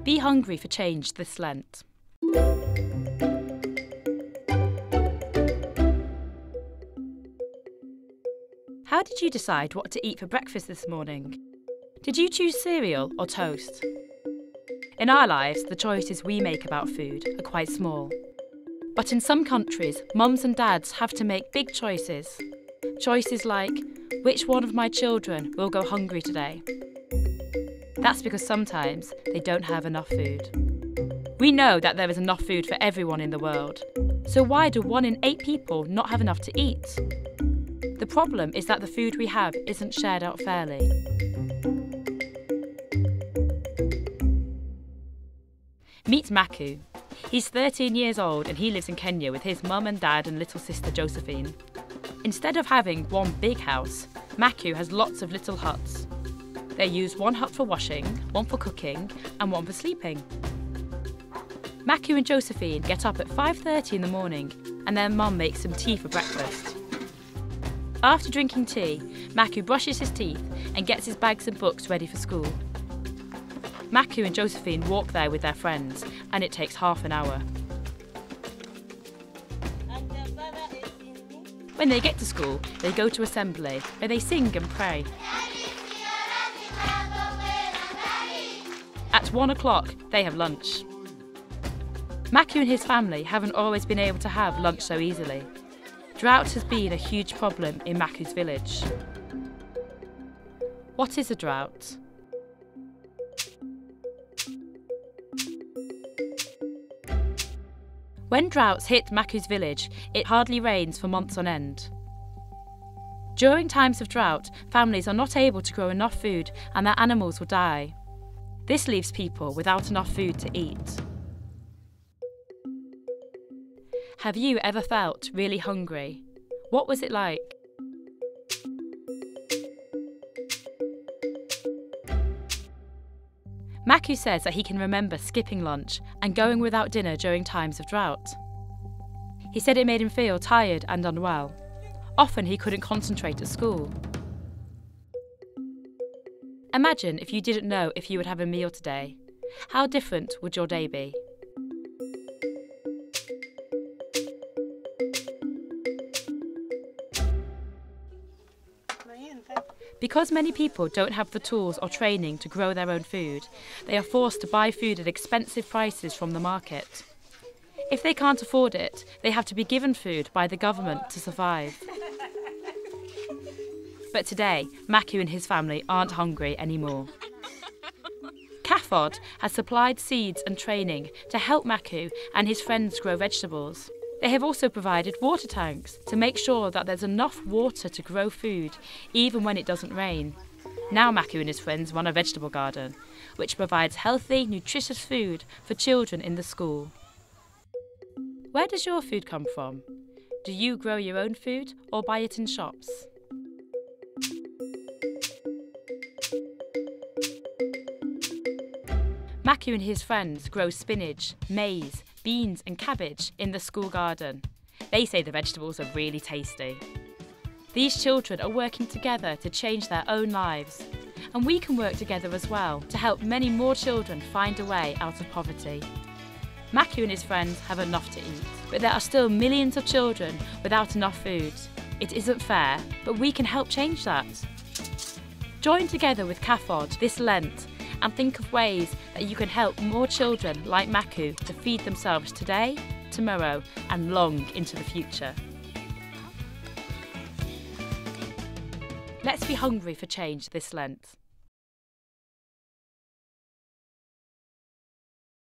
Be hungry for change this Lent. How did you decide what to eat for breakfast this morning? Did you choose cereal or toast? In our lives, the choices we make about food are quite small. But in some countries, mums and dads have to make big choices. Choices like, which one of my children will go hungry today? That's because sometimes they don't have enough food. We know that there is enough food for everyone in the world. So why do 1 in 8 people not have enough to eat? The problem is that the food we have isn't shared out fairly. Meet Makuu. He's 13 years old and he lives in Kenya with his mum and dad and little sister Josephine. Instead of having one big house, Makuu has lots of little huts. They use one hut for washing, one for cooking and one for sleeping. Makuu and Josephine get up at 5:30 in the morning and their mum makes some tea for breakfast. After drinking tea, Makuu brushes his teeth and gets his bags and books ready for school. Makuu and Josephine walk there with their friends and it takes half an hour. When they get to school, they go to assembly where they sing and pray. At 1 o'clock, they have lunch. Makuu and his family haven't always been able to have lunch so easily. Drought has been a huge problem in Makuu's village. What is a drought? When droughts hit Makuu's village, it hardly rains for months on end. During times of drought, families are not able to grow enough food and their animals will die. This leaves people without enough food to eat. Have you ever felt really hungry? What was it like? Makuu says that he can remember skipping lunch and going without dinner during times of drought. He said it made him feel tired and unwell. Often he couldn't concentrate at school. Imagine if you didn't know if you would have a meal today. How different would your day be? Because many people don't have the tools or training to grow their own food, they are forced to buy food at expensive prices from the market. If they can't afford it, they have to be given food by the government to survive. But today, Makuu and his family aren't hungry anymore. CAFOD has supplied seeds and training to help Makuu and his friends grow vegetables. They have also provided water tanks to make sure that there's enough water to grow food, even when it doesn't rain. Now Makuu and his friends run a vegetable garden, which provides healthy, nutritious food for children in the school. Where does your food come from? Do you grow your own food or buy it in shops? Makuu and his friends grow spinach, maize, beans and cabbage in the school garden. They say the vegetables are really tasty. These children are working together to change their own lives. And we can work together as well to help many more children find a way out of poverty. Makuu and his friends have enough to eat, but there are still millions of children without enough food. It isn't fair, but we can help change that. Join together with CAFOD this Lent and think of ways that you can help more children like Makuu to feed themselves today, tomorrow and long into the future. Let's be hungry for change this Lent.